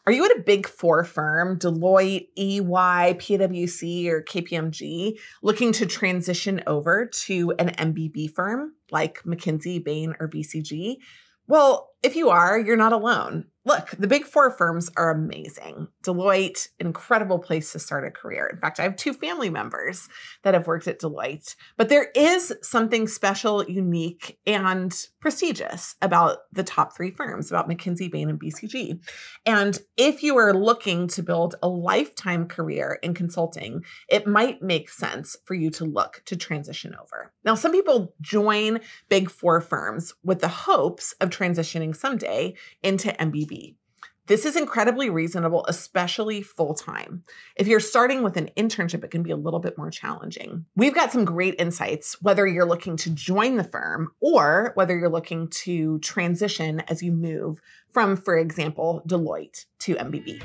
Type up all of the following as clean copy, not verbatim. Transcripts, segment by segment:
Are you at a big four firm, Deloitte, EY, PwC, or KPMG, looking to transition over to an MBB firm like McKinsey, Bain, or BCG? Well, if you are, you're not alone. Look, the big four firms are amazing. Deloitte, an incredible place to start a career. In fact, I have 2 family members that have worked at Deloitte. But there is something special, unique, and prestigious about the top 3 firms, about McKinsey, Bain, and BCG. And if you are looking to build a lifetime career in consulting, it might make sense for you to look to transition over. Now, some people join big four firms with the hopes of transitioning someday into MBB. This is incredibly reasonable, especially full-time. If you're starting with an internship, it can be a little bit more challenging. We've got some great insights, whether you're looking to join the firm or whether you're looking to transition as you move from, for example, Deloitte to MBB.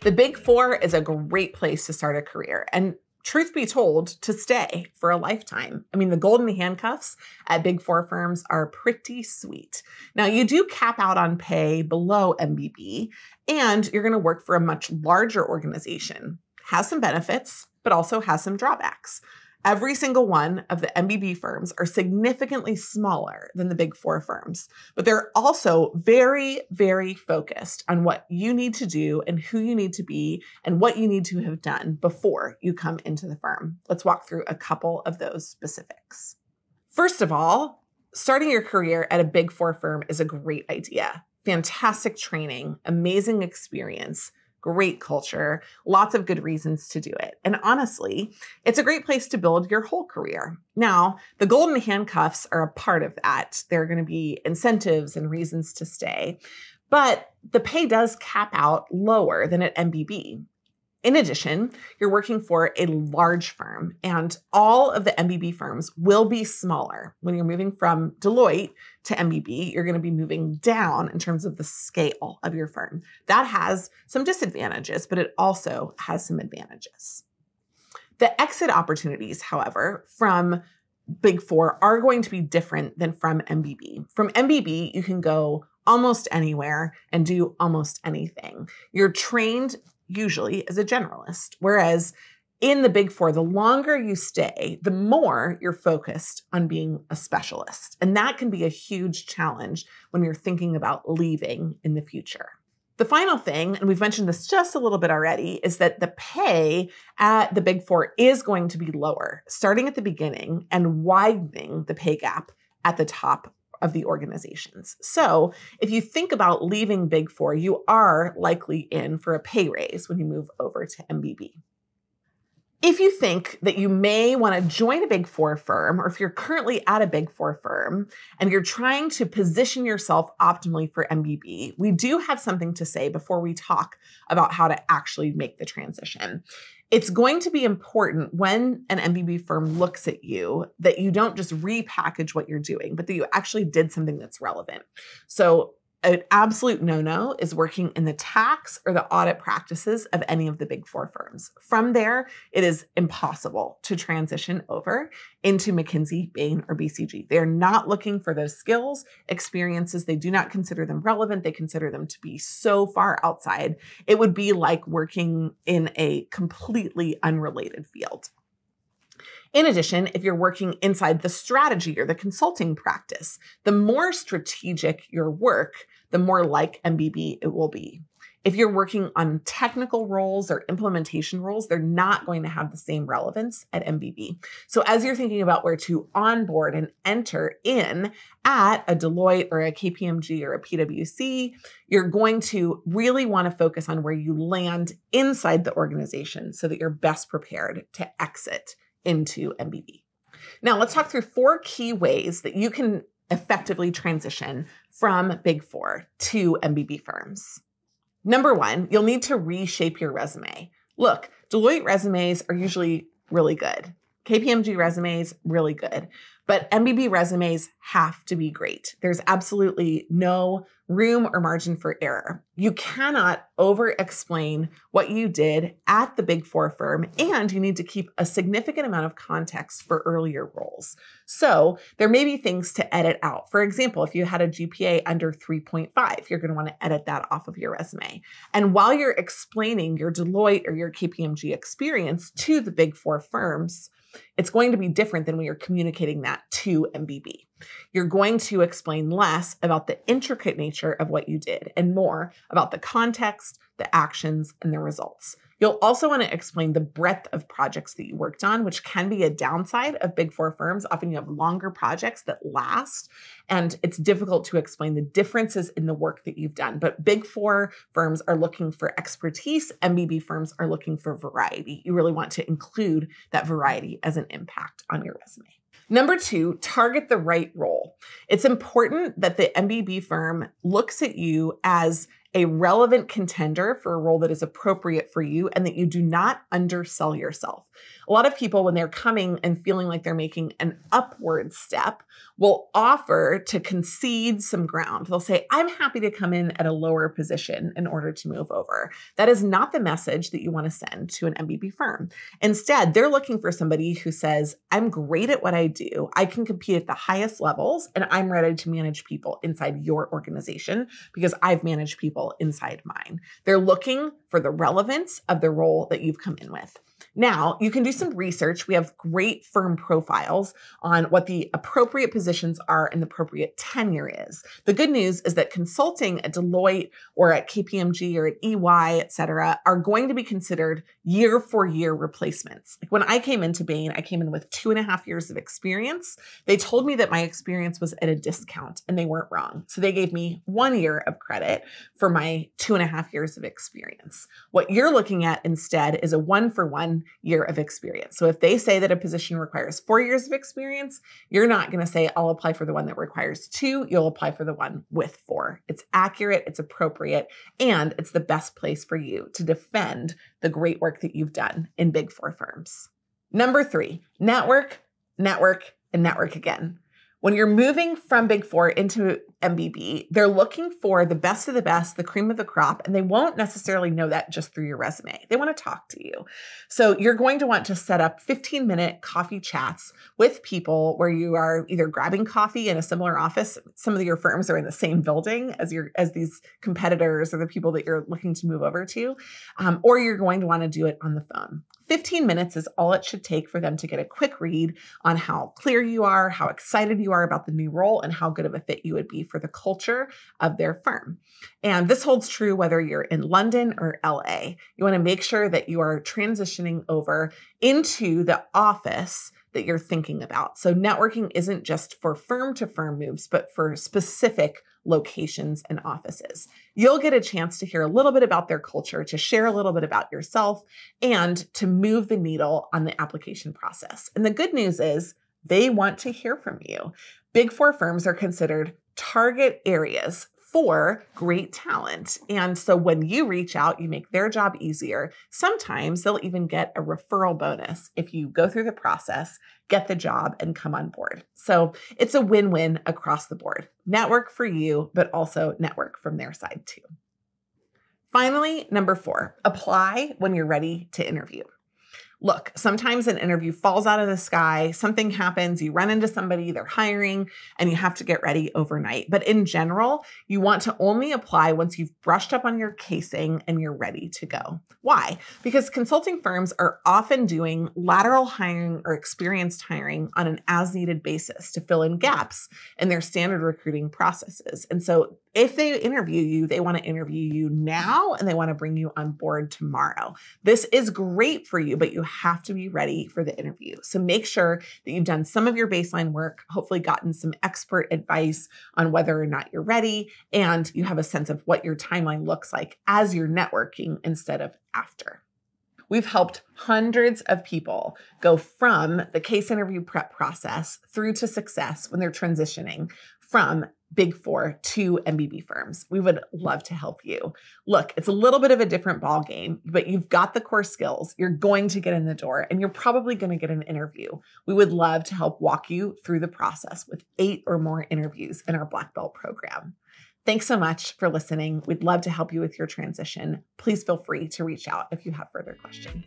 The Big Four is a great place to start a career, and truth be told, to stay for a lifetime. I mean, the golden handcuffs at big four firms are pretty sweet. Now, you do cap out on pay below MBB, and you're going to work for a much larger organization. Has some benefits, but also has some drawbacks. Every single one of the MBB firms are significantly smaller than the big four firms, but they're also very, very focused on what you need to do and who you need to be and what you need to have done before you come into the firm. Let's walk through a couple of those specifics. First of all, starting your career at a big four firm is a great idea. Fantastic training, amazing experience, great culture, lots of good reasons to do it. And honestly, it's a great place to build your whole career. Now, the golden handcuffs are a part of that. There are going to be incentives and reasons to stay, but the pay does cap out lower than at MBB. In addition, you're working for a large firm, and all of the MBB firms will be smaller. When you're moving from Deloitte to MBB, you're going to be moving down in terms of the scale of your firm. That has some disadvantages, but it also has some advantages. The exit opportunities, however, from Big Four are going to be different than from MBB. From MBB, you can go almost anywhere and do almost anything. You're trained usually as a generalist, whereas in the Big Four, the longer you stay, the more you're focused on being a specialist. And that can be a huge challenge when you're thinking about leaving in the future. The final thing, and we've mentioned this just a little bit already, is that the pay at the Big Four is going to be lower, starting at the beginning and widening the pay gap at the top of the organizations. So if you think about leaving Big Four, you are likely in for a pay raise when you move over to MBB. If you think that you may want to join a Big Four firm, or if you're currently at a Big Four firm and you're trying to position yourself optimally for MBB, we do have something to say before we talk about how to actually make the transition. It's going to be important when an MBB firm looks at you that you don't just repackage what you're doing, but that you actually did something that's relevant. So an absolute no-no is working in the tax or the audit practices of any of the Big Four firms. From there, it is impossible to transition over into McKinsey, Bain, or BCG. They're not looking for those skills, experiences. They do not consider them relevant. They consider them to be so far outside. It would be like working in a completely unrelated field. In addition, if you're working inside the strategy or the consulting practice, the more strategic your work, the more like MBB it will be. If you're working on technical roles or implementation roles, they're not going to have the same relevance at MBB. So as you're thinking about where to onboard and enter in at a Deloitte or a KPMG or a PwC, you're going to really want to focus on where you land inside the organization so that you're best prepared to exit into MBB. Now, let's talk through 4 key ways that you can effectively transition from Big Four to MBB firms. Number 1, you'll need to reshape your resume. Look, Deloitte resumes are usually really good. KPMG resumes, really good. But MBB resumes have to be great. There's absolutely no room or margin for error. You cannot over-explain what you did at the Big Four firm, and you need to keep a significant amount of context for earlier roles. So there may be things to edit out. For example, if you had a GPA under 3.5, you're going to want to edit that off of your resume. And while you're explaining your Deloitte or your KPMG experience to the Big Four firms, it's going to be different than when you're communicating that to MBB. You're going to explain less about the intricate nature of what you did and more about the context, the actions, and the results. You'll also want to explain the breadth of projects that you worked on, which can be a downside of Big Four firms. Often you have longer projects that last, and it's difficult to explain the differences in the work that you've done. But Big Four firms are looking for expertise. MBB firms are looking for variety. You really want to include that variety as an impact on your resume. Number 2, target the right role. It's important that the MBB firm looks at you as a relevant contender for a role that is appropriate for you and that you do not undersell yourself. A lot of people, when they're coming and feeling like they're making an upward step, will offer to concede some ground. They'll say, I'm happy to come in at a lower position in order to move over. That is not the message that you want to send to an MBB firm. Instead, they're looking for somebody who says, I'm great at what I do. I can compete at the highest levels, and I'm ready to manage people inside your organization because I've managed people inside mine. They're looking for the relevance of the role that you've come in with. Now, you can do some research. We have great firm profiles on what the appropriate positions are and the appropriate tenure is. The good news is that consulting at Deloitte or at KPMG or at EY, et cetera, are going to be considered year-for-year replacements. Like when I came into Bain, I came in with 2.5 years of experience. They told me that my experience was at a discount, and they weren't wrong. So they gave me 1 year of credit for my 2.5 years of experience. What you're looking at instead is a 1-for-1 year of experience. So if they say that a position requires 4 years of experience, you're not going to say, I'll apply for the one that requires 2. You'll apply for the one with 4. It's accurate, it's appropriate, and it's the best place for you to defend the great work that you've done in Big Four firms. Number 3, network, network, and network again. When you're moving from Big Four into MBB, they're looking for the best of the best, the cream of the crop, and they won't necessarily know that just through your resume. They want to talk to you. So you're going to want to set up 15-minute coffee chats with people where you are either grabbing coffee in a similar office. Some of your firms are in the same building as these competitors or the people that you're looking to move over to, or you're going to want to do it on the phone. 15 minutes is all it should take for them to get a quick read on how clear you are, how excited you are about the new role, and how good of a fit you would be for the culture of their firm. And this holds true whether you're in London or LA. You want to make sure that you are transitioning over into the office that you're thinking about. So networking isn't just for firm-to-firm moves, but for specific locations and offices. You'll get a chance to hear a little bit about their culture, to share a little bit about yourself, and to move the needle on the application process. And the good news is they want to hear from you. Big Four firms are considered target areas for great talent. And so when you reach out, you make their job easier. Sometimes they'll even get a referral bonus if you go through the process, get the job, and come on board. So it's a win-win across the board. Network for you, but also network from their side too. Finally, number 4, apply when you're ready to interview. Look, sometimes an interview falls out of the sky, something happens, you run into somebody, they're hiring, and you have to get ready overnight. But in general, you want to only apply once you've brushed up on your casing and you're ready to go. Why? Because consulting firms are often doing lateral hiring or experienced hiring on an as-needed basis to fill in gaps in their standard recruiting processes. And so if they interview you, they want to interview you now and they want to bring you on board tomorrow. This is great for you, but you have to be ready for the interview. So make sure that you've done some of your baseline work, hopefully gotten some expert advice on whether or not you're ready, and you have a sense of what your timeline looks like as you're networking instead of after. We've helped hundreds of people go from the case interview prep process through to success when they're transitioning from Big Four to MBB firms. We would love to help you. Look, it's a little bit of a different ball game, but you've got the core skills. You're going to get in the door and you're probably going to get an interview. We would love to help walk you through the process with 8 or more interviews in our Black Belt program. Thanks so much for listening. We'd love to help you with your transition. Please feel free to reach out if you have further questions.